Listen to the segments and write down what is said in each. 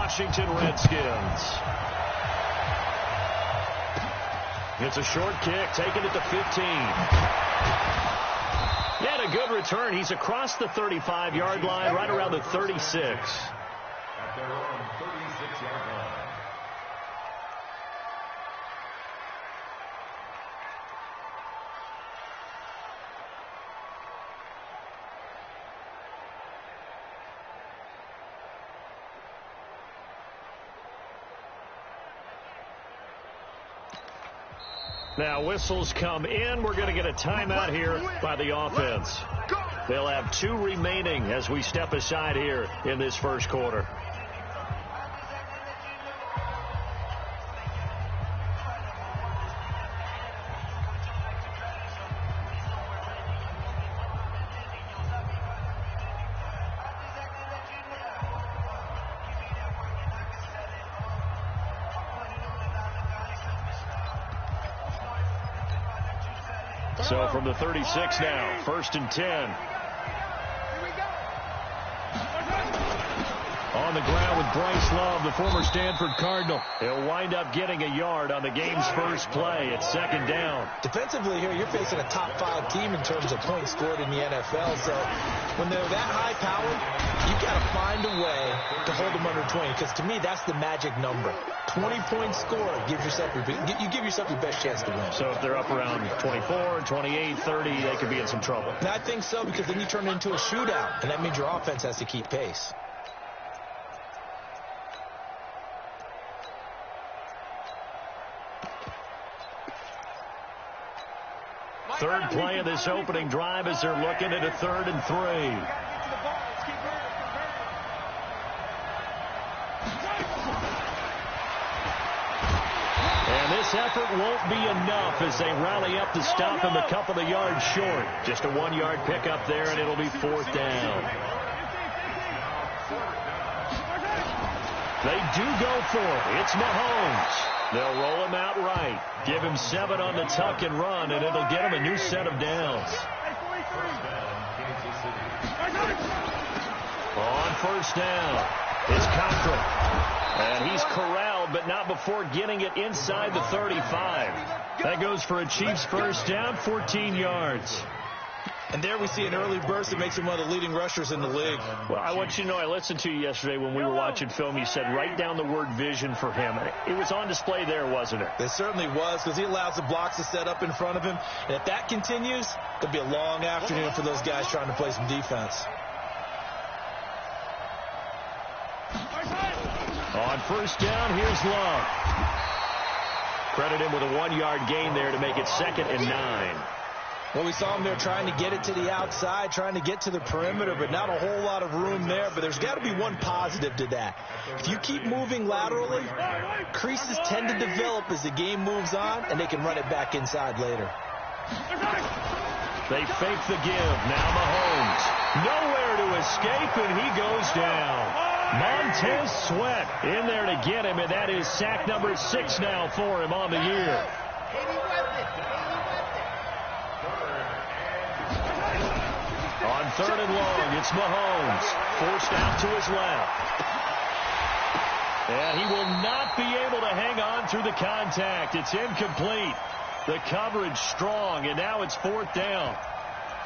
Washington Redskins. It's a short kick, taken at the 15. He had a good return. He's across the 35-yard line, right around the 36. At their own 36-yard line. Now whistles come in. We're going to get a timeout here by the offense. They'll have 2 remaining as we step aside here in this first quarter. So from the 36 now, 1st and 10. On the ground with Bryce Love, the former Stanford Cardinal. He'll wind up getting a yard on the game's first play. It's 2nd down. Defensively here, you're facing a top 5 team in terms of points scored in the NFL. So when they're that high powered, you've got to find a way to hold them under 20. Because to me, that's the magic number. 20-point score gives yourself you give yourself your best chance to win. So if they're up around 24, 28, 30, they could be in some trouble. And I think so, because then you turn it into a shootout, and that means your offense has to keep pace. Third play of this opening drive as they're looking at a 3rd and 3. And this effort won't be enough as they rally up to stop him a couple of yards short. Just a 1-yard pickup there, and it'll be 4th down. They do go for it. It's Mahomes. They'll roll him out right. Give him 7 on the tuck and run, and it'll get him a new set of downs. On 1st down, it's Cochran. And he's corralled, but not before getting it inside the 35. That goes for a Chiefs first down, 14 yards. And there we see an early burst that makes him one of the leading rushers in the league. Well, I want you to know, I listened to you yesterday when we were watching film. You said write down the word vision for him. It was on display there, wasn't it? It certainly was, because he allows the blocks to set up in front of him. And if that continues, it'll be a long afternoon for those guys trying to play some defense. On 1st down, here's Love. Credit him with a 1-yard gain there to make it 2nd and 9. Well, we saw him there trying to get it to the outside, trying to get to the perimeter, but not a whole lot of room there. But there's got to be one positive to that. If you keep moving laterally, creases tend to develop as the game moves on, and they can run it back inside later. They fake the give. Now Mahomes. Nowhere to escape, and he goes down. Montez Sweat in there to get him, and that is sack number 6 now for him on the year. On 3rd and long, it's Mahomes. Forced out to his left. And he will not be able to hang on through the contact. It's incomplete. The coverage strong, and now it's 4th down.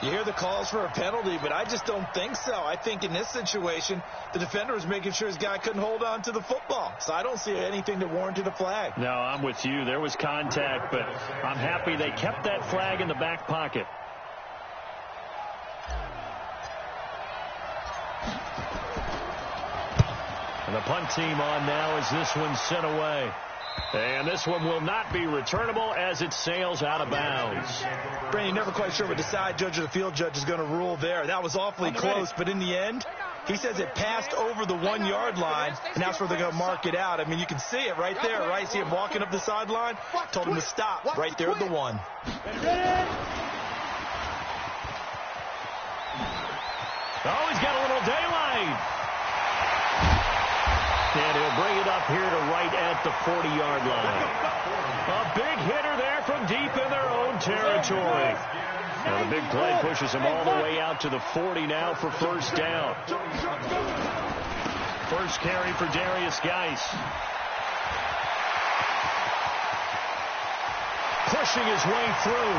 You hear the calls for a penalty, but I just don't think so. I think in this situation, the defender was making sure his guy couldn't hold on to the football. So I don't see anything that warranted a flag. No, I'm with you. There was contact, but I'm happy they kept that flag in the back pocket. And the punt team on now as this one's sent away. And this one will not be returnable as it sails out of bounds. Brandon, you're never quite sure what the side judge or the field judge is going to rule there. That was awfully close, but in the end, he says it passed over the 1-yard line, and that's where they're going to mark it out. I mean, you can see it right there, right? See him walking up the sideline? Told him to stop right there at the 1. Oh, he's got a little daylight. And he'll bring it up here to right at the 40-yard line. A big hitter there from deep in their own territory. Now the big play pushes him all the way out to the 40 now for 1st down. first carry for Darius Geis. Pushing his way through.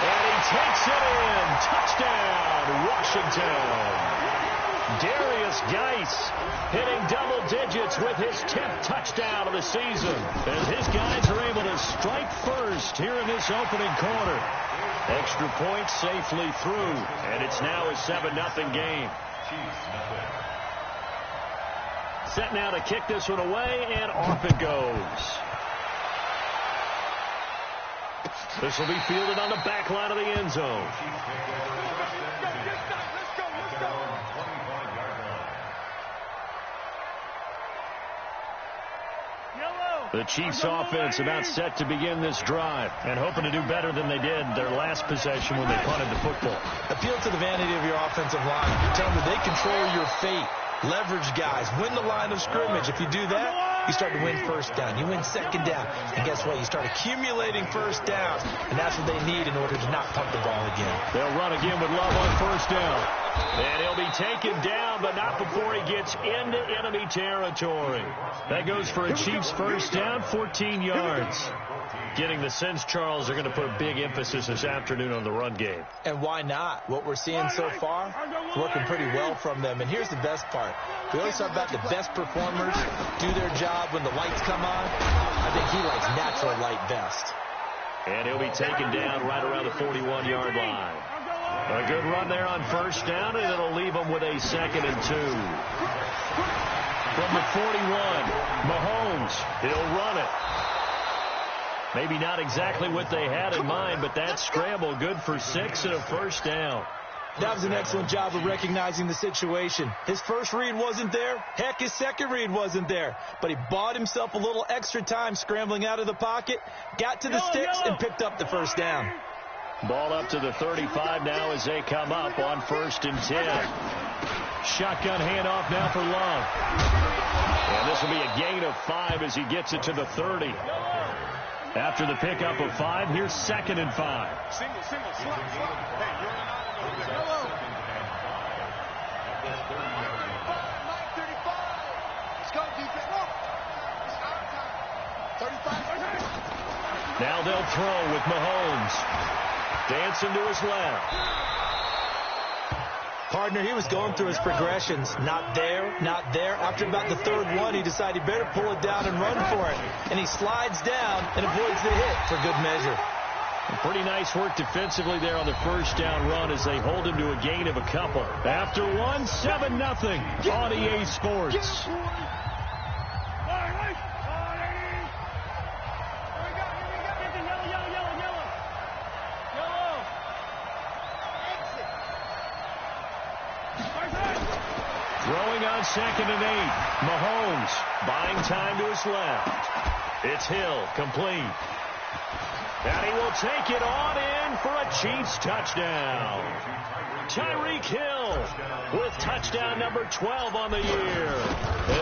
And he takes it in. Touchdown, Washington. Darius Geis hitting double digits with his 10th touchdown of the season. As his guys are able to strike first here in this opening quarter. Extra point safely through. And it's now a 7-0 game. Set now to kick this one away, and off it goes. This will be fielded on the back line of the end zone. The Chiefs offense about set to begin this drive and hoping to do better than they did their last possession when they punted the football. Appeal to the vanity of your offensive line. Tell them that they control your fate. Leverage guys. Win the line of scrimmage. If you do that, you start to win first down. You win second down. And guess what? You start accumulating first downs. And that's what they need in order to not pump the ball again. They'll run again with Love on first down. And he'll be taken down, but not before he gets into enemy territory. That goes for a Chiefs first down, 14 yards. Getting the sense, Charles, they're going to put a big emphasis this afternoon on the run game. And why not? What we're seeing so far, working pretty well from them. And here's the best part. We always talk about the best performers do their job when the lights come on. I think he likes natural light best. And he'll be taken down right around the 41-yard line. A good run there on first down, and it'll leave them with a 2nd and 2. From the 41, Mahomes, he'll run it. Maybe not exactly what they had in mind, but that scramble good for 6 and a first down. That was an excellent job of recognizing the situation. His first read wasn't there. Heck, his second read wasn't there. But he bought himself a little extra time scrambling out of the pocket, got to the sticks, and picked up the first down. Ball up to the 35 now as they come up on 1st and 10. Shotgun handoff now for Love. And this will be a gain of 5 as he gets it to the 30. After the pickup of 5, here's 2nd and 5. Single, slot. Hey, you're on Hello. 35. Let's go, defense. It's our time. 35. Now they'll throw with Mahomes. Dancing to his left. Partner, he was going through his progressions. Not there, not there. After about the 3rd one, he decided he better pull it down and run for it. And he slides down and avoids the hit for good measure. Pretty nice work defensively there on the first down run as they hold him to a gain of a couple. After one, 7-0 on EA Sports. Throwing on 2nd and 8. Mahomes buying time to his left. It's Hill, complete. And he will take it on in for a Chiefs touchdown. Tyreek Hill with touchdown number 12 on the year.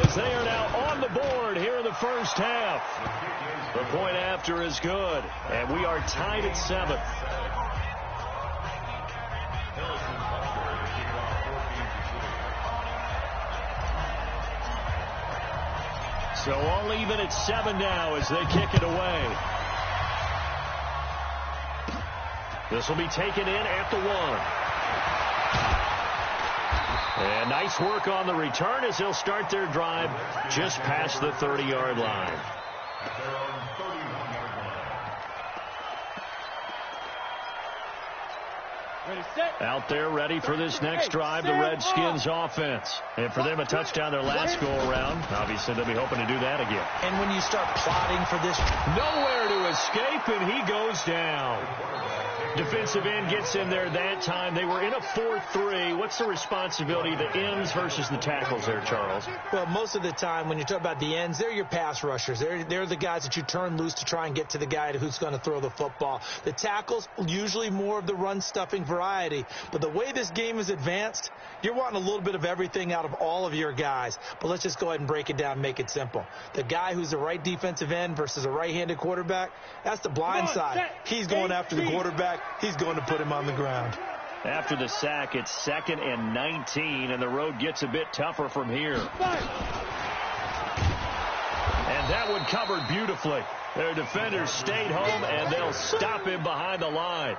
As they are now on the board here in the first half. The point after is good. And we are tied at 7. So all even at 7 now as they kick it away. This will be taken in at the 1. And nice work on the return as they'll start their drive just past the 30-yard line. Out there ready for this next drive, the Redskins offense. And for them, a touchdown their last go-around. Obviously, they'll be hoping to do that again. And when you start plotting for this, nowhere to escape, and he goes down. Defensive end gets in there that time. They were in a 4-3. What's the responsibility of the ends versus the tackles there, Charles? Well, most of the time when you talk about the ends, they're your pass rushers. They're the guys that you turn loose to try and get to the guy who's going to throw the football. The tackles, usually more of the run-stuffing variety. But the way this game is advanced, you're wanting a little bit of everything out of all of your guys. But let's just go ahead and break it down and make it simple. The guy who's the right defensive end versus a right-handed quarterback, that's the blind side. He's going after the quarterback. He's going to put him on the ground. After the sack, it's 2nd and 19, and the road gets a bit tougher from here. And that one covered beautifully. Their defenders stayed home, and they'll stop him behind the line.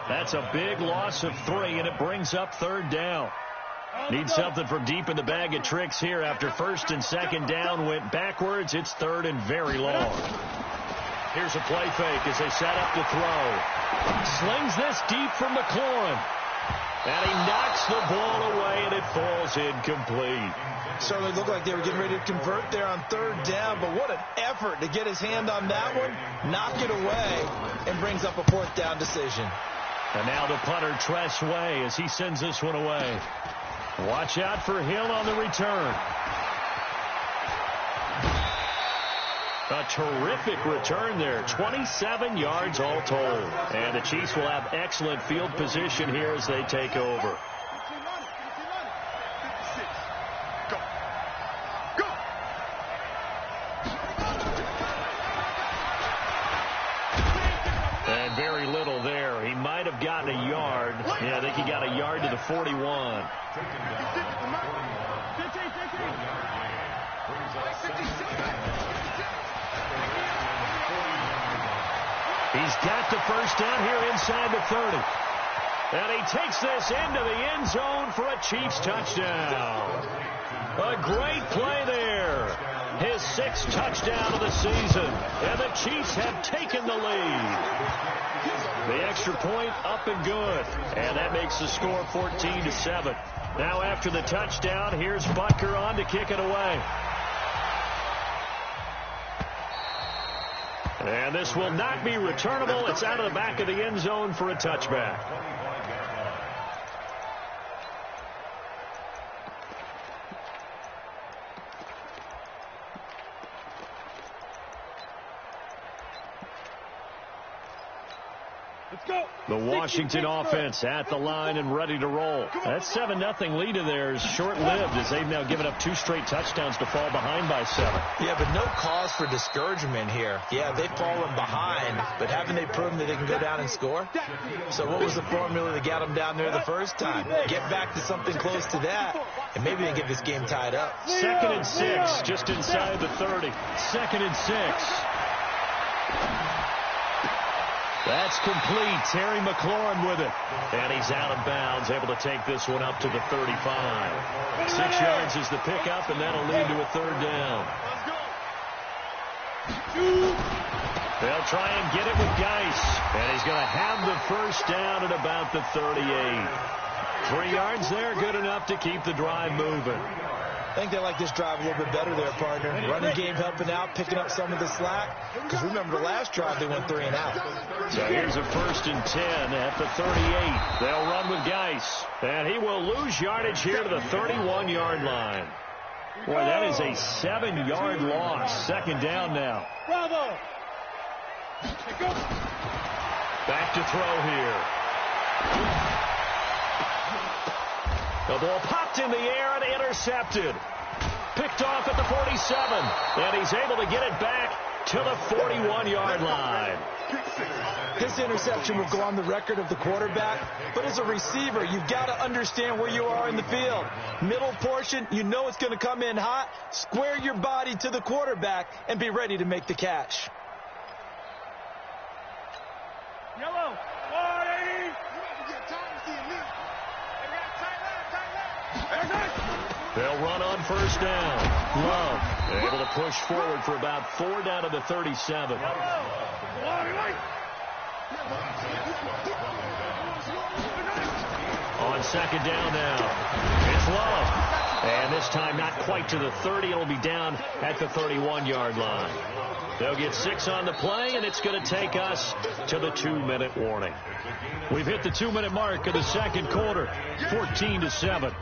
That's a big loss of 3, and it brings up 3rd down. Need something from deep in the bag of tricks here. After 1st and 2nd down went backwards, it's 3rd and very long. Here's a play fake as they set up to throw. Slings this deep from McLaurin. And he knocks the ball away, and it falls incomplete. Certainly looked like they were getting ready to convert there on 3rd down, but what an effort to get his hand on that one, knock it away, and brings up a 4th down decision. And now the punter, Tress Way, as he sends this one away. Watch out for Hill on the return. A terrific return there. 27 yards all told. And the Chiefs will have excellent field position here as they take over. And very little there. He might have gotten a yard. Yeah, I think he got a yard to the 41. He's got the 1st down here inside the 30. And he takes this into the end zone for a Chiefs touchdown. A great play there. His 6th touchdown of the season. And the Chiefs have taken the lead. The extra point up and good. And that makes the score 14-7. Now after the touchdown, here's Butker on to kick it away. And this will not be returnable. It's out of the back of the end zone for a touchback. The Washington offense at the line and ready to roll. That 7-0 lead of theirs short-lived as they've now given up 2 straight touchdowns to fall behind by 7. Yeah, but no cause for discouragement here. Yeah, they've fallen behind, but haven't they proven that they can go down and score? So what was the formula that got them down there the first time? Get back to something close to that, and maybe they get this game tied up. 2nd and 6, just inside the 30. 2nd and 6. That's complete. Terry McLaurin with it. And he's out of bounds, able to take this one up to the 35. 6 yards is the pickup, and that'll lead to a 3rd down. They'll try and get it with Geis. And he's going to have the 1st down at about the 38. 3 yards there, good enough to keep the drive moving. I think they like this drive a little bit better there, partner. Running game helping out, picking up some of the slack. Because remember, the last drive they went 3 and out. So here's a 1st and 10 at the 38. They'll run with Geis. And he will lose yardage here to the 31-yard line. Boy, that is a 7-yard loss. 2nd down now. Bravo! Back to throw here. The ball popped in the air and intercepted. Picked off at the 47. And he's able to get it back to the 41-yard line. This interception will go on the record of the quarterback. But as a receiver, you've got to understand where you are in the field. Middle portion, you know it's going to come in hot. Square your body to the quarterback and be ready to make the catch. Yellow. 180. They'll run on 1st down. Love able to push forward for about 4 down to the 37. On 2nd down now. It's Love. And this time not quite to the 30. It'll be down at the 31-yard line. They'll get 6 on the play, and it's going to take us to the 2-minute warning. We've hit the 2-minute mark of the 2nd quarter. 14-7.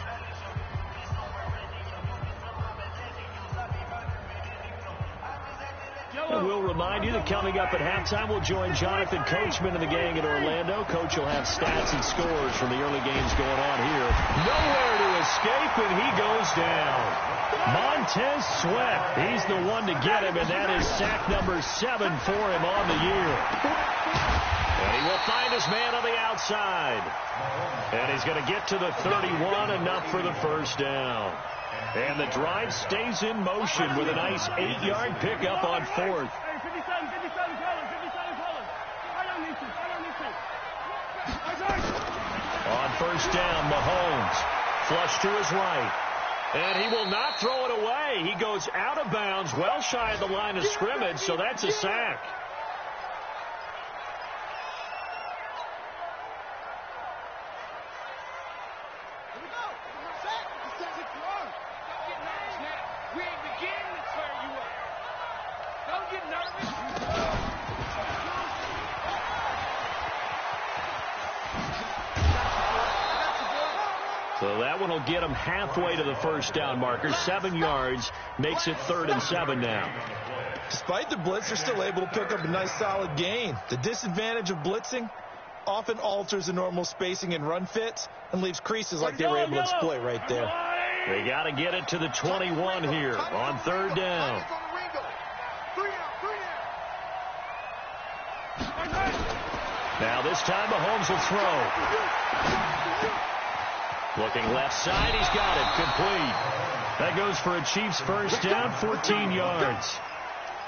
And we'll remind you that coming up at halftime, we'll join Jonathan Coachman and the gang in Orlando. Coach will have stats and scores from the early games going on here. Nowhere to escape, and he goes down. Montez Sweat, he's the one to get him, and that is sack number 7 for him on the year. And he will find his man on the outside. And he's going to get to the 31, enough for the first down. And the drive stays in motion with a nice 8-yard pickup on fourth. Hey, 57 colors. I don't need to. On first down, Mahomes flush to his right. And he will not throw it away. He goes out of bounds, well shy of the line of scrimmage, so that's a sack. So that one will get him halfway to the first down marker. 7 yards makes it 3rd and 7 now. Despite the blitz, they're still able to pick up a nice solid gain. The disadvantage of blitzing often alters the normal spacing and run fits and leaves creases like they were able to exploit right there. They got to get it to the 21 here on 3rd down. Now this time Mahomes will throw. Looking left side, he's got it, complete. That goes for a Chiefs first down, 14 yards.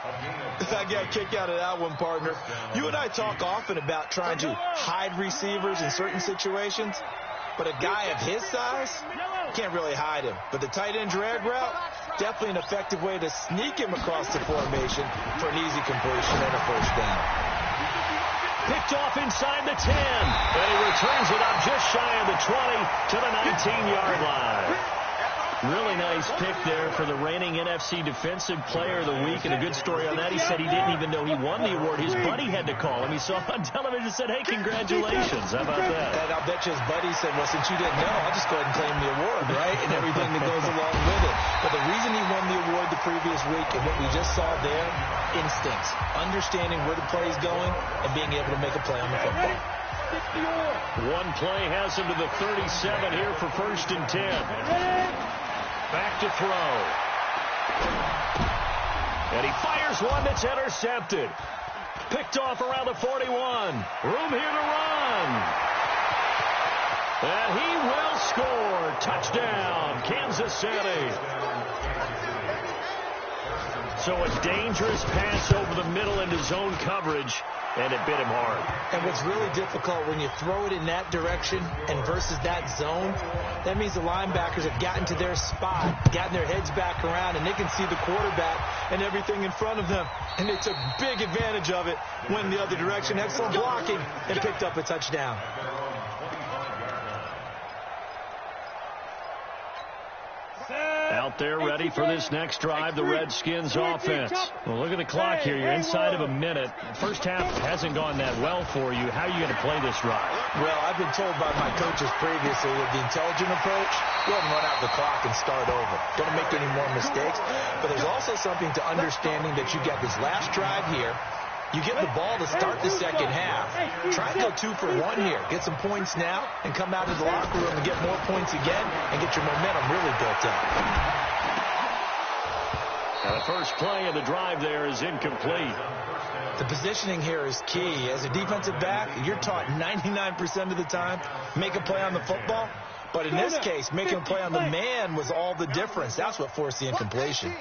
I got a kick out of that one, partner. You and I talk often about trying to hide receivers in certain situations, but a guy of his size can't really hide him. But the tight end drag route, definitely an effective way to sneak him across the formation for an easy completion and a first down. Picked off inside the 10. And he returns it up just shy of the 20 to the 19-yard line. Really nice pick there for the reigning NFC Defensive Player of the Week. And a good story on that, he said he didn't even know he won the award. His buddy had to call him. He saw him on television and said, hey, congratulations. How about that? And I'll bet you his buddy said, well, since you didn't know, I'll just go ahead and claim the award, right? And everything that goes along with it. But the reason he won the award the previous week and what we just saw there, instincts, understanding where the play is going and being able to make a play on the football. One play has him to the 37 here for 1st and 10. Back to throw. And he fires one that's intercepted. Picked off around the 41. Room here to run. And he will score. Touchdown, Kansas City. So a dangerous pass over the middle into zone coverage, and it bit him hard. And what's really difficult when you throw it in that direction and versus that zone, that means the linebackers have gotten to their spot, gotten their heads back around, and they can see the quarterback and everything in front of them. And they took big advantage of it, went the other direction, excellent blocking, and picked up a touchdown. Out there ready for this next drive, the Redskins offense. Well, look at the clock here. You're inside of a minute. First half hasn't gone that well for you. How are you going to play this drive? Well, I've been told by my coaches previously that the intelligent approach, go ahead and run out the clock and start over. Don't make any more mistakes. But there's also something to understanding that you got this last drive here. You get the ball to start the second half. Try and go 2 for 1 here. Get some points now and come out of the locker room and get more points again and get your momentum really built up. Now the first play of the drive there is incomplete. The positioning here is key. As a defensive back, you're taught 99% of the time, make a play on the football. But in this case, making a play on the man was all the difference. That's what forced the incompletion.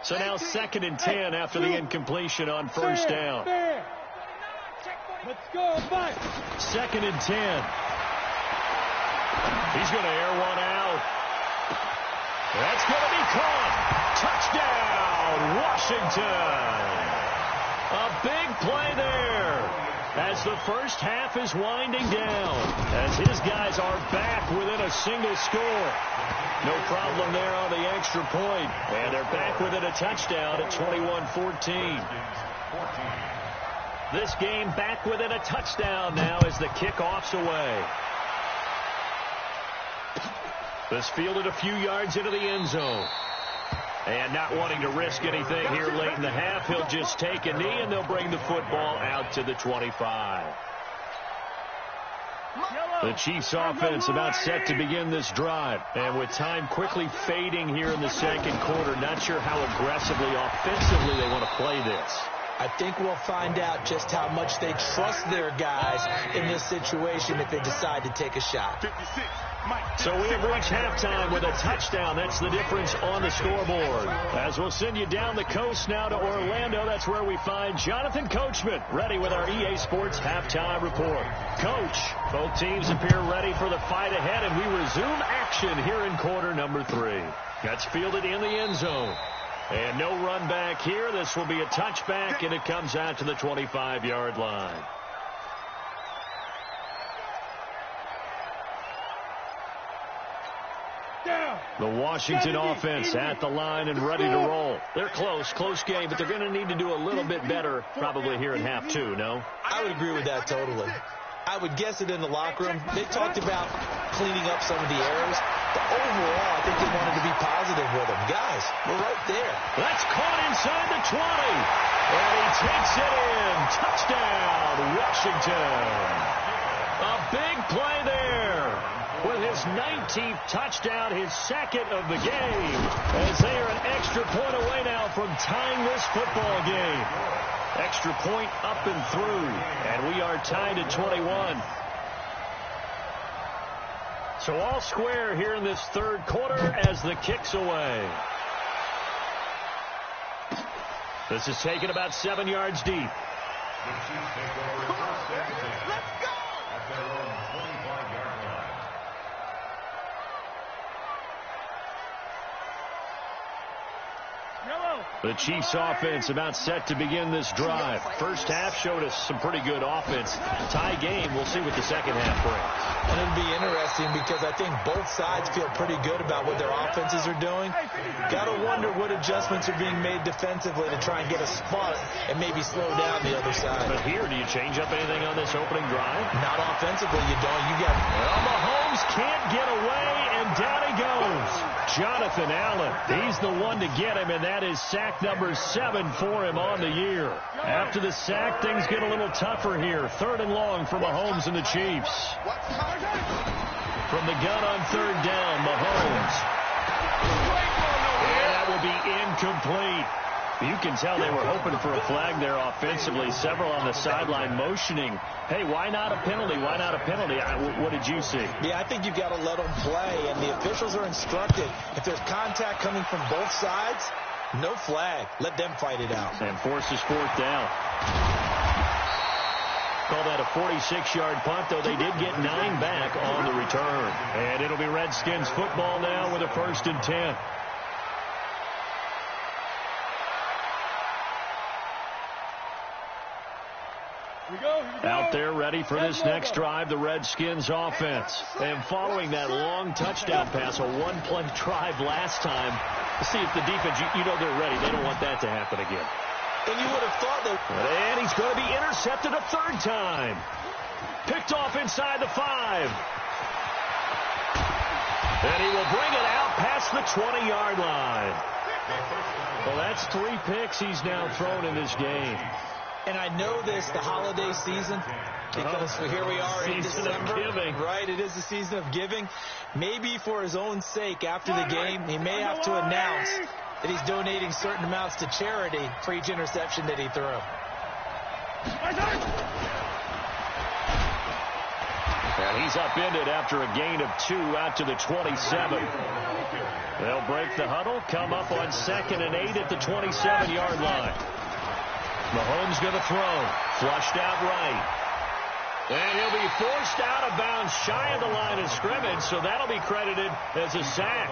So now 2nd and 10 after the incompletion on first down. Let's go, 2nd and 10. He's going to air one out. That's going to be caught. Touchdown, Washington. A big play there as the first half is winding down, as his guys are back within a single score. No problem there on the extra point. And they're back within a touchdown at 21-14. This game back within a touchdown now as the kickoff's away. This fielded a few yards into the end zone. And not wanting to risk anything here late in the half, he'll just take a knee and they'll bring the football out to the 25. The Chiefs offense about set to begin this drive. And with time quickly fading here in the second quarter, not sure how aggressively, offensively they want to play this. I think we'll find out just how much they trust their guys in this situation if they decide to take a shot. 56, Mike. So we have reached halftime with a touchdown. That's the difference on the scoreboard. As we'll send you down the coast now to Orlando, that's where we find Jonathan Coachman ready with our EA Sports halftime report. Coach, both teams appear ready for the fight ahead, and we resume action here in quarter number 3. That's fielded in the end zone. And no run back here. This will be a touchback, and it comes out to the 25-yard line. The Washington offense at the line and ready to roll. They're close game, but they're going to need to do a little bit better probably here in half 2, no? I would agree with that totally. I would guess it in the locker room. They talked about cleaning up some of the errors. But overall, I think they wanted to be positive with them. Guys, we're right there. That's caught inside the 20. And he takes it in. Touchdown, Washington. A big play there. With his 19th touchdown, his second of the game. As they are an extra point away now from tying this football game. Extra point up and through. And we are tied at 21. So all square here in this third quarter as the kick's away. This is taken about 7 yards deep. The Chiefs take over first and 10. Let's go! At their own 25-yard line. The Chiefs offense about set to begin this drive. First half showed us some pretty good offense. Tie game, we'll see what the second half brings. And it'll be interesting because I think both sides feel pretty good about what their offenses are doing. Got to wonder what adjustments are being made defensively to try and get a spot and maybe slow down the other side. But here, do you change up anything on this opening drive? Not offensively, you don't. You got... Well, Mahomes can't get away, and down he goes. Jonathan Allen, he's the one to get him, and that is sack number 7 for him on the year. After the sack, things get a little tougher here. 3rd and long for Mahomes and the Chiefs. From the gun on 3rd down, Mahomes. And that will be incomplete. You can tell they were hoping for a flag there offensively. Several on the sideline motioning, hey, why not a penalty? Why not a penalty? What did you see? Yeah, I think you've got to let them play, and the officials are instructed. If there's contact coming from both sides, no flag. Let them fight it out. And forces 4th down. Call that a 46-yard punt, though they did get 9 back on the return. And it'll be Redskins football now with a 1st and 10. Out there ready for this next drive, the Redskins offense. And following that long touchdown pass, a 1-play drive last time, to see if the defense, you know they're ready. They don't want that to happen again. And you would have thought that... And he's going to be intercepted a 3rd time. Picked off inside the 5. And he will bring it out past the 20-yard line. Well, that's 3 picks he's now thrown in this game. And I know this, the holiday season, because here we are in December. Right, it is the season of giving. Maybe for his own sake, after the game, he may have to announce that he's donating certain amounts to charity for each interception that he threw. And he's upended after a gain of 2 out to the 27. They'll break the huddle, come up on 2nd and 8 at the 27-yard line. Mahomes going to throw. Flushed out right. And he'll be forced out of bounds shy of the line of scrimmage, so that'll be credited as a sack.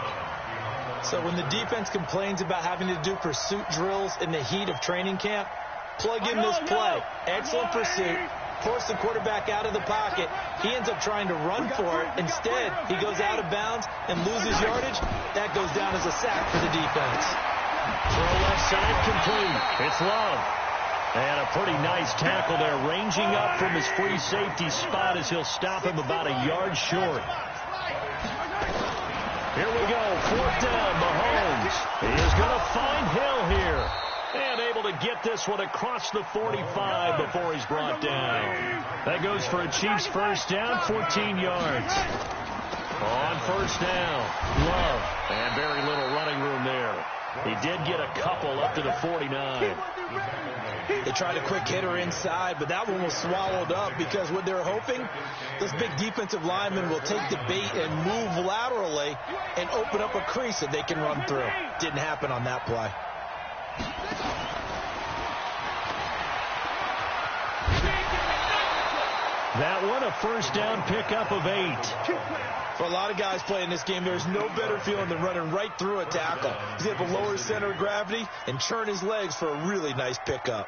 So when the defense complains about having to do pursuit drills in the heat of training camp, plug in this play. Excellent pursuit. Force the quarterback out of the pocket. He ends up trying to run for it. Instead, he goes out of bounds and loses yardage. That goes down as a sack for the defense. Throw left side complete. It's Love. And a pretty nice tackle there, ranging up from his free safety spot as he'll stop him about a yard short. Here we go, 4th down, Mahomes. He is going to find Hill here. And able to get this one across the 45 before he's brought down. That goes for a Chiefs 1st down, 14 yards. On 1st down, Love. And very little running room there. He did get a couple up to the 49. They tried a quick hitter inside, but that one was swallowed up because what they're hoping, this big defensive lineman will take the bait and move laterally and open up a crease that they can run through. Didn't happen on that play. That one, a first down pickup of 8. For a lot of guys playing this game, there's no better feeling than running right through a tackle. He's able to lower his center of gravity and churn his legs for a really nice pickup.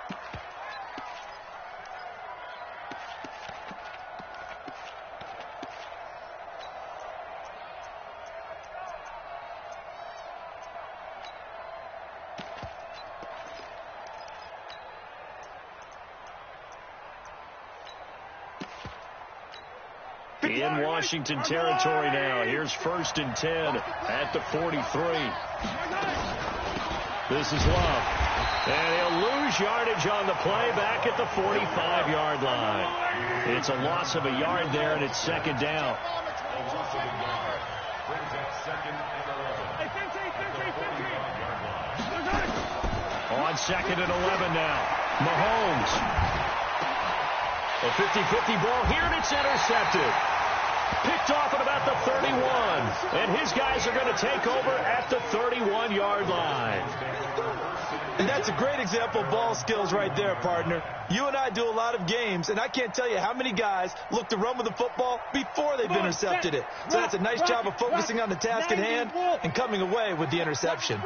In Washington territory now. Here's 1st and 10 at the 43. This is Love. And he'll lose yardage on the play back at the 45-yard line. It's a loss of a yard there, and it's 2nd down. On 2nd and 11 now. Mahomes. A 50-50 ball here, and it's intercepted. Picked off at about the 31. And his guys are going to take over at the 31-yard line. And that's a great example of ball skills right there, partner. You and I do a lot of games, and I can't tell you how many guys look to run with the football before they've intercepted it. So that's a nice job of focusing on the task at hand and coming away with the interception.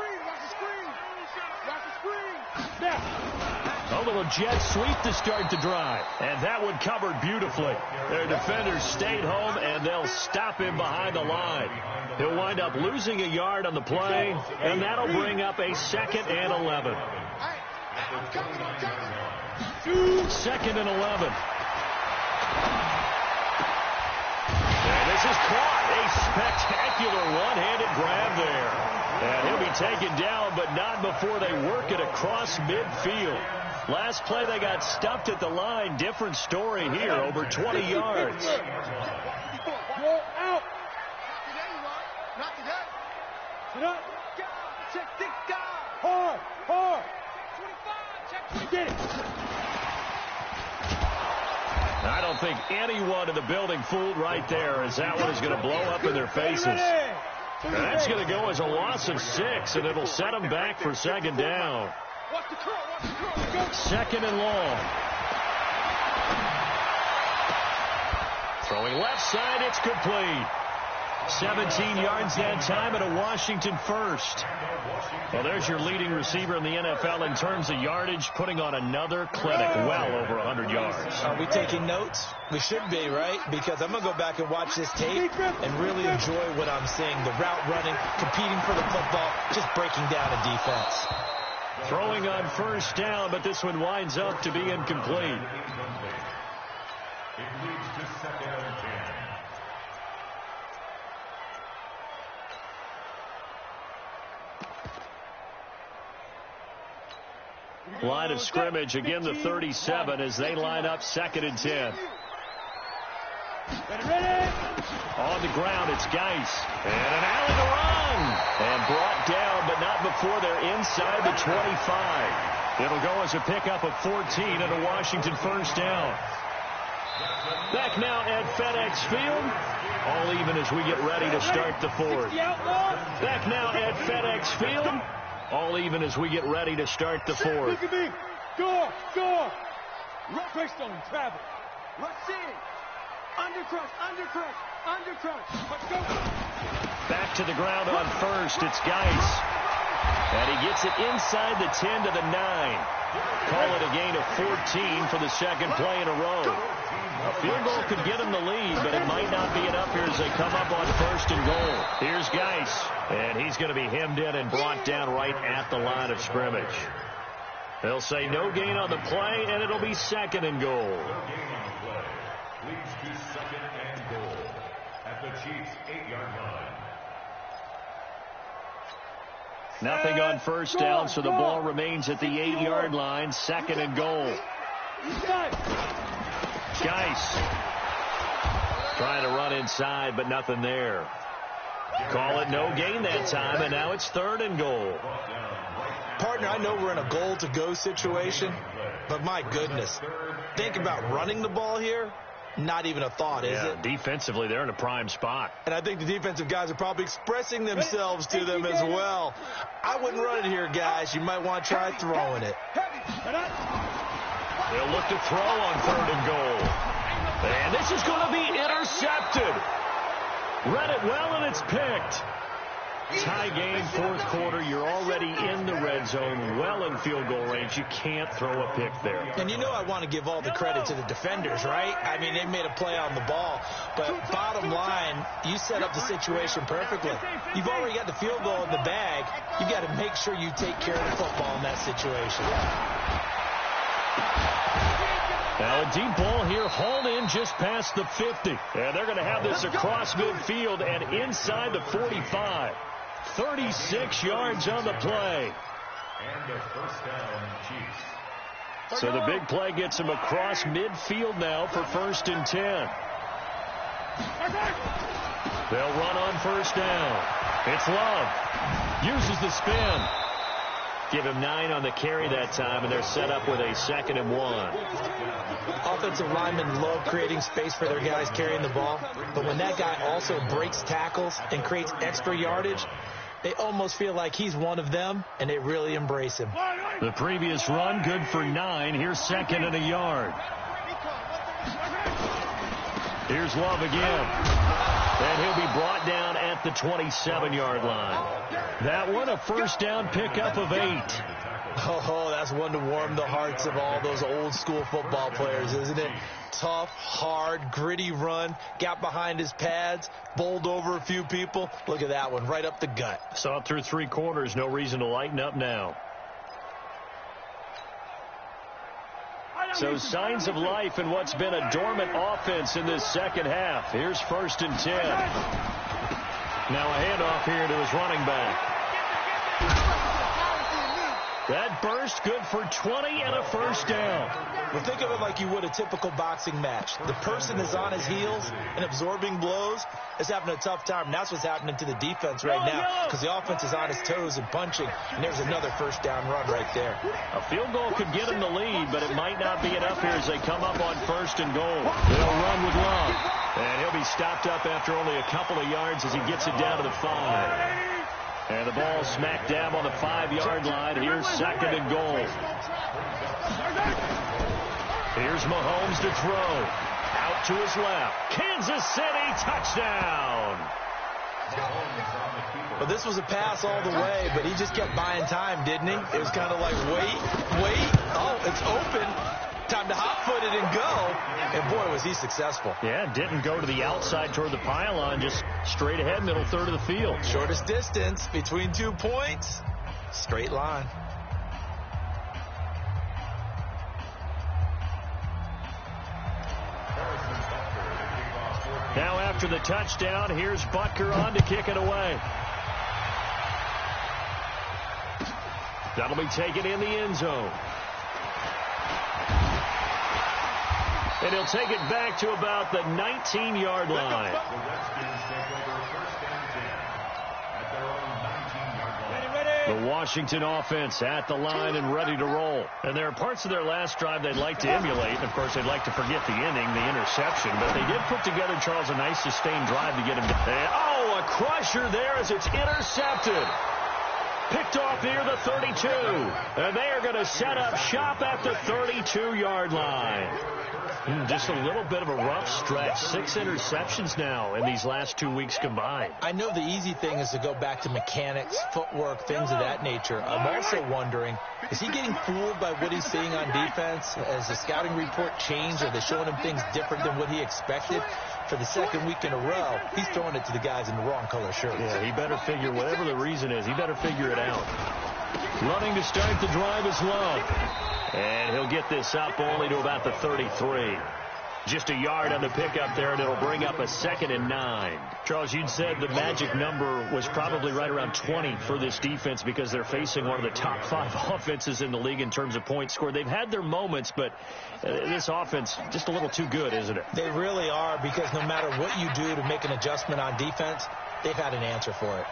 A little jet sweep to start the drive. And that one covered beautifully. Their defenders stayed home, and they'll stop him behind the line. He'll wind up losing a yard on the play, and that'll bring up a 2nd and 11. 2nd and 11. And this is caught. A spectacular one-handed grab there. And he'll be taken down, but not before they work it across midfield. Last play, they got stuffed at the line. Different story here, over 20 yards. I don't think anyone in the building fooled right there, as that one is going to blow up in their faces. And that's going to go as a loss of 6, and it'll set them back for 2nd down. 2nd and long. Throwing left side, it's complete. 17 yards that time and a Washington first. Well, there's your leading receiver in the NFL in terms of yardage, putting on another clinic, well over 100 yards. Are we taking notes? We should be, right? Because I'm going to go back and watch this tape and really enjoy what I'm seeing. The route running, competing for the football, just breaking down a defense. Throwing on 1st down, but this one winds up to be incomplete. It leads to 2nd and 10. Line of scrimmage, again the 37 as they line up 2nd and 10. On the ground, it's Geis. And an alley to run. And brought down, but not before they're inside the 25. It'll go as a pickup of 14 and a Washington first down. Back now at FedEx Field. All even as we get ready to start the 4th. Back now at FedEx Field. All even as we get ready to start the 4th. Go! Rockstone, travel. Rush in. Undercrush. Let's go. Back to the ground on 1st. It's Geis. And he gets it inside the 10 to the 9. Call it a gain of 14 for the 2nd play in a row. A field goal could get him the lead, but it might not be enough here as they come up on 1st and goal. Here's Geis. And he's going to be hemmed in and brought down right at the line of scrimmage. They'll say no gain on the play, and it'll be 2nd and goal. No gain on the play. Leads to 2nd and goal at the Chiefs' 8-yard line. Nothing on 1st down, so the ball remains at the 8-yard line. 2nd and goal. Geis trying to run inside, but nothing there. Call it no gain that time, and now it's 3rd and goal. Partner, I know we're in a goal-to-go situation, but my goodness, think about running the ball here. Not even a thought, is it? Defensively, they're in a prime spot. And I think the defensive guys are probably expressing themselves to them as well. I wouldn't run it here, guys. You might want to try throwing it. They'll look to throw on 3rd and goal. And this is going to be intercepted. Read it well, and it's picked. Tie game, 4th quarter. You're already in the red zone, well in field goal range. You can't throw a pick there. And you know I want to give all the credit to the defenders, right? I mean, they made a play on the ball. But bottom line, you set up the situation perfectly. You've already got the field goal in the bag. You got to make sure you take care of the football in that situation. Now a deep ball here, hauled in just past the 50. And they're going to have this across midfield and inside the 45. 36 yards on the play. And a first down, Chiefs. So the big play gets him across midfield now for 1st and 10. They'll run on 1st down. It's Love. Uses the spin. Give him 9 on the carry that time, and they're set up with a 2nd and 1. Offensive linemen love creating space for their guys carrying the ball, but when that guy also breaks tackles and creates extra yardage, they almost feel like he's one of them, and they really embrace him. The previous run, good for 9. Here's 2nd and a yard. Here's Love again. And he'll be brought down at the 27-yard line. That one, a 1st down pickup of 8. Oh, that's one to warm the hearts of all those old-school football players, isn't it? Tough, hard, gritty run, got behind his pads, bowled over a few people. Look at that one, right up the gut. Saw it through 3 quarters, no reason to lighten up now. So signs of life in what's been a dormant offense in this 2nd half. Here's 1st and 10. Now a handoff here to his running back. That burst good for 20 and a 1st down. Well, think of it like you would a typical boxing match. The person is on his heels and absorbing blows is having a tough time. And that's what's happening to the defense right now because the offense is on his toes and punching. And there's another 1st down run right there. A field goal could get him the lead, but it might not be enough here as they come up on 1st and goal. They'll run with Love. And he'll be stopped up after only a couple of yards as he gets it down to the 5. And the ball smack dab on the 5-yard line. Here's 2nd and goal. Here's Mahomes to throw. Out to his left. Kansas City touchdown. Well, this was a pass all the way, but he just kept buying time, didn't he? It was kind of like, wait. Oh, it's open. Time to hot-foot it and go. And, boy, was he successful. Yeah, didn't go to the outside toward the pylon, just straight ahead, middle third of the field. Shortest distance between 2 points, straight line. Now after the touchdown, here's Butker on to kick it away. That'll be taken in the end zone. And he'll take it back to about the 19-yard line. The Redskins take over 1st and 10 at their own 19-yard line. The Washington offense at the line and ready to roll. And there are parts of their last drive they'd like to emulate. And, of course, they'd like to forget the inning, the interception. But they did put together, Charles, a nice sustained drive to get him to... Oh, a crusher there as it's intercepted. Picked off near the 32. And they are going to set up shop at the 32-yard line. Just a little bit of a rough stretch. 6 interceptions now in these last 2 weeks combined. I know the easy thing is to go back to mechanics, footwork, things of that nature. I'm also wondering, is he getting fooled by what he's seeing on defense? Has the scouting report changed? Are they showing him things different than what he expected? For the 2nd week in a row, he's throwing it to the guys in the wrong color shirts. Yeah, he better figure, whatever the reason is, he better figure it out. Running to start the drive is Love. And he'll get this up only to about the 33. Just a yard on the pickup there, and it'll bring up a 2nd and 9. Charles, you'd said the magic number was probably right around 20 for this defense because they're facing one of the top 5 offenses in the league in terms of points scored. They've had their moments, but this offense just a little too good, isn't it? They really are, because no matter what you do to make an adjustment on defense, they've had an answer for it.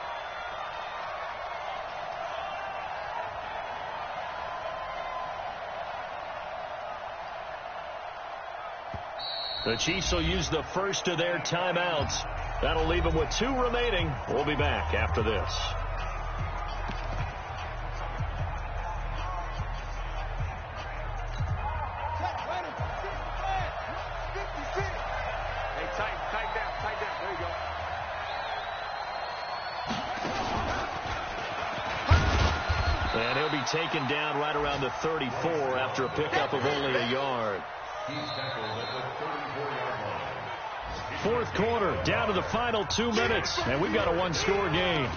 The Chiefs will use the first of their timeouts. That'll leave them with 2 remaining. We'll be back after this. And he'll be taken down right around the 34 after a pickup of only a yard. Fourth quarter, down to the final 2 minutes, and we've got a 1-score game.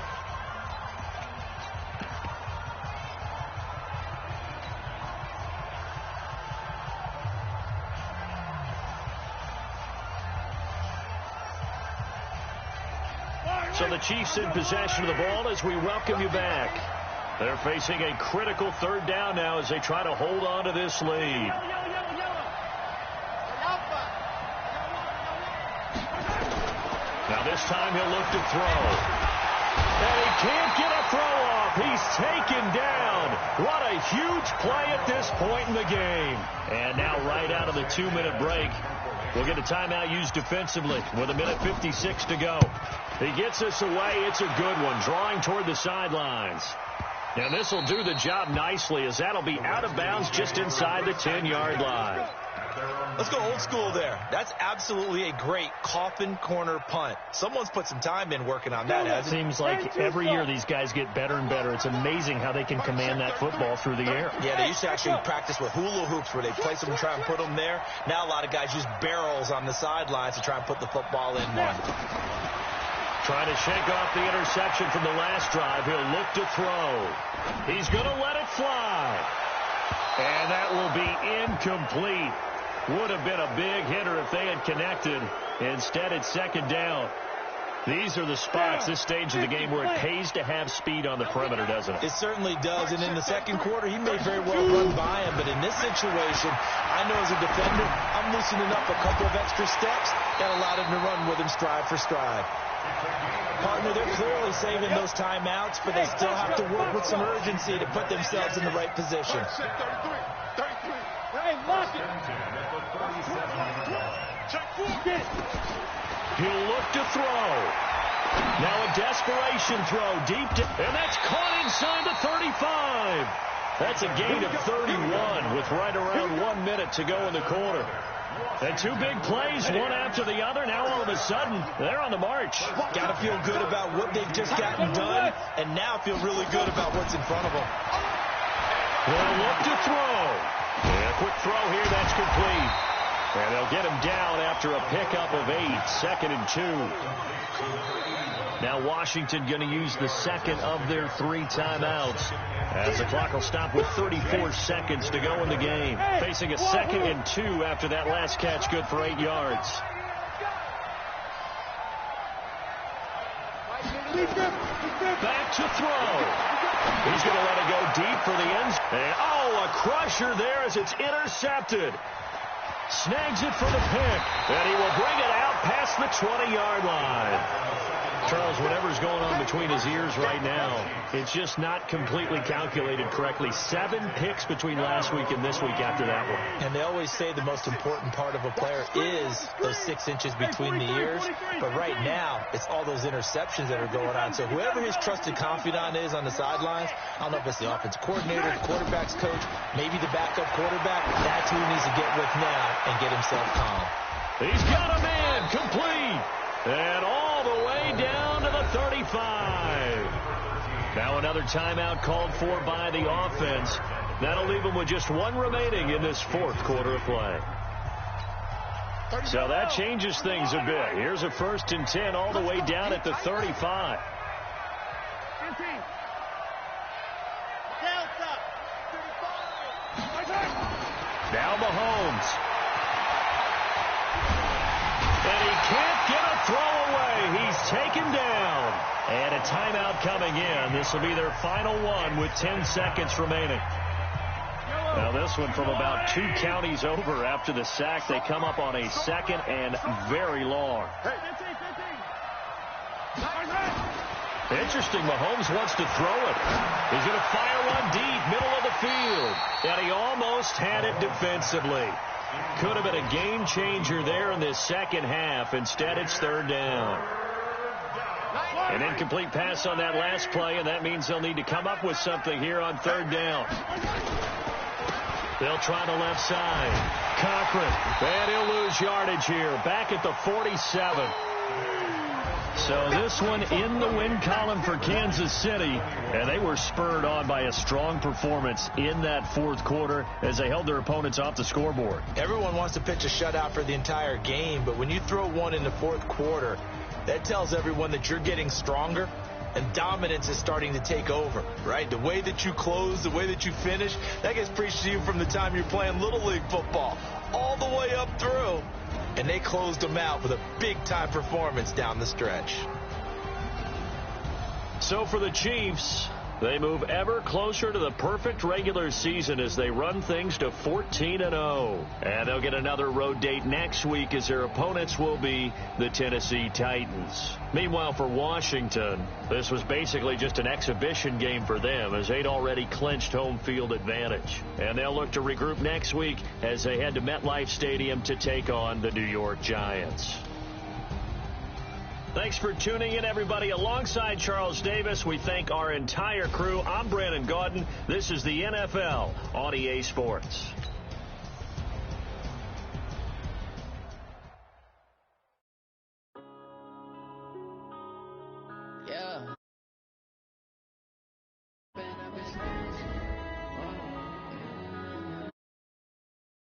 So the Chiefs in possession of the ball as we welcome you back. They're facing a critical 3rd down now as they try to hold on to this lead. Now this time he'll look to throw. And he can't get a throw off. He's taken down. What a huge play at this point in the game. And now right out of the 2-minute break, we'll get a timeout used defensively with 1:56 to go. He gets us away. It's a good one, drawing toward the sidelines. And this will do the job nicely as that'll be out of bounds just inside the 10-yard line. Let's go old school there. That's absolutely a great coffin corner punt. Someone's put some time in working on that, hasn't it? Seems like every year these guys get better and better. It's amazing how they can command that football through the air. Yeah, they used to actually practice with hula hoops where they place them and try and put them there. Now a lot of guys use barrels on the sidelines to try and put the football in one. Trying to shake off the interception from the last drive. He'll look to throw. He's going to let it fly. And that will be incomplete. Would have been a big hitter if they had connected. Instead, it's 2nd down. These are the spots, this stage of the game, where it pays to have speed on the perimeter, doesn't it? It certainly does. And in the 2nd quarter, he may very well run by him. But in this situation, I know as a defender, I'm loosening up a couple of extra steps that allowed him to run with him stride for stride. Partner, they're clearly saving those timeouts, but they still have to work with some urgency to put themselves in the right position. Hey, lock it. He'll look to throw. Now a desperation throw deep to, and that's caught inside the 35. That's a gain of 31 with right around 1 minute to go in the quarter. And 2 big plays, one after the other. Now all of a sudden, they're on the march. Got to feel good about what they've just gotten done, and now feel really good about what's in front of them. They'll look to throw. And a quick throw here, that's complete. And they'll get him down after a pickup of 8, 2nd and 2. Now Washington going to use the 2nd of their 3 timeouts, as the clock will stop with 34 seconds to go in the game. Facing a 2nd and 2 after that last catch, good for 8 yards. Back to throw. He's going to let it go deep for the end. And, a crusher there as it's intercepted. Snags it for the pick. And he will bring it out past the 20-yard line. Charles, whatever's going on between his ears right now, it's just not completely calculated correctly. 7 picks between last week and this week after that one. And they always say the most important part of a player is those 6 inches between the ears. But right now, it's all those interceptions that are going on. So whoever his trusted confidant is on the sidelines, I don't know if it's the offensive coordinator, the quarterback's coach, maybe the backup quarterback, that's who he needs to get with now and get himself calm. He's got a man complete. And all the way down to the 35. Now another timeout called for by the offense. That'll leave them with just 1 remaining in this 4th quarter of play. So that changes things a bit. Here's a 1st and 10 all the way down at the 35. Now Mahomes. And he can't get a throw away. He's taken down. And a timeout coming in. This will be their final one with 10 seconds remaining. Now this one from about 2 counties over after the sack. They come up on a 2nd and very long. Interesting, Mahomes wants to throw it. He's going to fire one deep, middle of the field. And he almost had it defensively. Could have been a game changer there in this second half. Instead, it's third down. An incomplete pass on that last play, and that means they'll need to come up with something here on third down. They'll try the left side. Cochran, and he'll lose yardage here. Back at the 47. So this one in the win column for Kansas City, and they were spurred on by a strong performance in that fourth quarter as they held their opponents off the scoreboard. Everyone wants to pitch a shutout for the entire game, but when you throw one in the fourth quarter, that tells everyone that you're getting stronger and dominance is starting to take over, right? The way that you close, the way that you finish, that gets preached to you from the time you're playing Little League football all the way up through. And they closed them out with a big-time performance down the stretch. So for the Chiefs, they move ever closer to the perfect regular season as they run things to 14-0. And they'll get another road date next week as their opponents will be the Tennessee Titans. Meanwhile, for Washington, this was basically just an exhibition game for them as they'd already clinched home field advantage. And they'll look to regroup next week as they head to MetLife Stadium to take on the New York Giants. Thanks for tuning in, everybody. Alongside Charles Davis, we thank our entire crew. I'm Brandon Gaudin. This is the NFL on EA Sports.